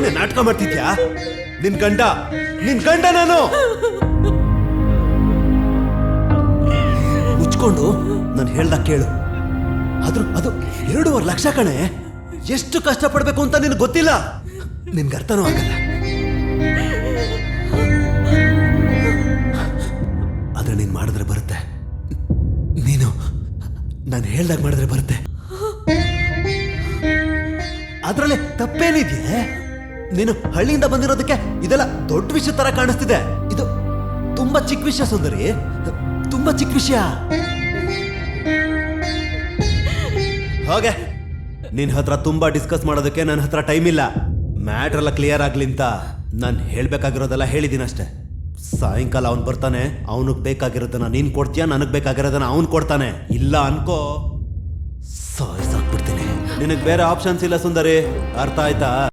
ಏನೇ ನಾಟಕ ಮಾಡ್ತಿದ್ಯಾ? ನಿನ್ ಗಂಡ ನಾನು. ಮುಚ್ಕೊಂಡು ನಾನು ಹೇಳ್ದಾಗ ಕೇಳು. ಆದ್ರೂ ಅದು 2.5 ಲಕ್ಷ ಕಣೆ. ಎಷ್ಟು ಕಷ್ಟ ಪಡ್ಬೇಕು ಅಂತ ನಿನ್ಗೆ ಗೊತ್ತಿಲ್ಲ. ನಿನ್ಗೆ ಅರ್ಥನೂ ಆಗಲ್ಲ. ಆದ್ರೆ ನೀನ್ ಮಾಡಿದ್ರೆ ಬರುತ್ತೆ. ನೀನು ನಾನು ಹೇಳ್ದಾಗ ಮಾಡಿದ್ರೆ ಬರುತ್ತೆ. ಅದ್ರಲ್ಲಿ ತಪ್ಪೇನಿದೆಯೇ? ನೀನು ಹಳ್ಳಿಯಿಂದ ಬಂದಿರೋದಕ್ಕೆ ಇದೆಲ್ಲ ದೊಡ್ಡ ವಿಷಯ ತರ ಕಾಣಿಸ್ತಿದೆ. ಇದು ತುಂಬಾ ಚಿಕ್ಕ ವಿಷಯ ಸುಂದರಿ, ತುಂಬಾ ಚಿಕ್ಕ ವಿಷಯ. ಹಾಗೆ ನಿನ್ ಹತ್ರ ತುಂಬಾ ಡಿಸ್ಕಸ್ ಮಾಡೋದಕ್ಕೆ ನನ್ನ ಹತ್ರ ಟೈಮ್ ಇಲ್ಲ. ಮ್ಯಾಟ್ರ್ ಎಲ್ಲ ಕ್ಲಿಯರ್ ಆಗ್ಲಿ ಅಂತ ನಾನು ಹೇಳ್ಬೇಕಾಗಿರೋದೆಲ್ಲ ಹೇಳಿದ್ದೀನಿ ಅಷ್ಟೇ. ಸಾಯಂಕಾಲ ಅವ್ನು ಬರ್ತಾನೆ. ಅವನಿಗೆ ಬೇಕಾಗಿರೋದನ್ನ ನೀನ್ ಕೊಡ್ತೀಯ, ನನಗ್ ಬೇಕಾಗಿರೋದನ್ನ ಅವನು ಕೊಡ್ತಾನೆ. ಇಲ್ಲ ಅನ್ಕೋ ಸಾಯ್ಸಾಕ್ಬಿಡ್ತೀನಿ. ನಿನಗೆ ಬೇರೆ ಆಪ್ಷನ್ಸ್ ಇಲ್ಲ ಸುಂದರಿ, ಅರ್ಥ ಆಯ್ತಾ?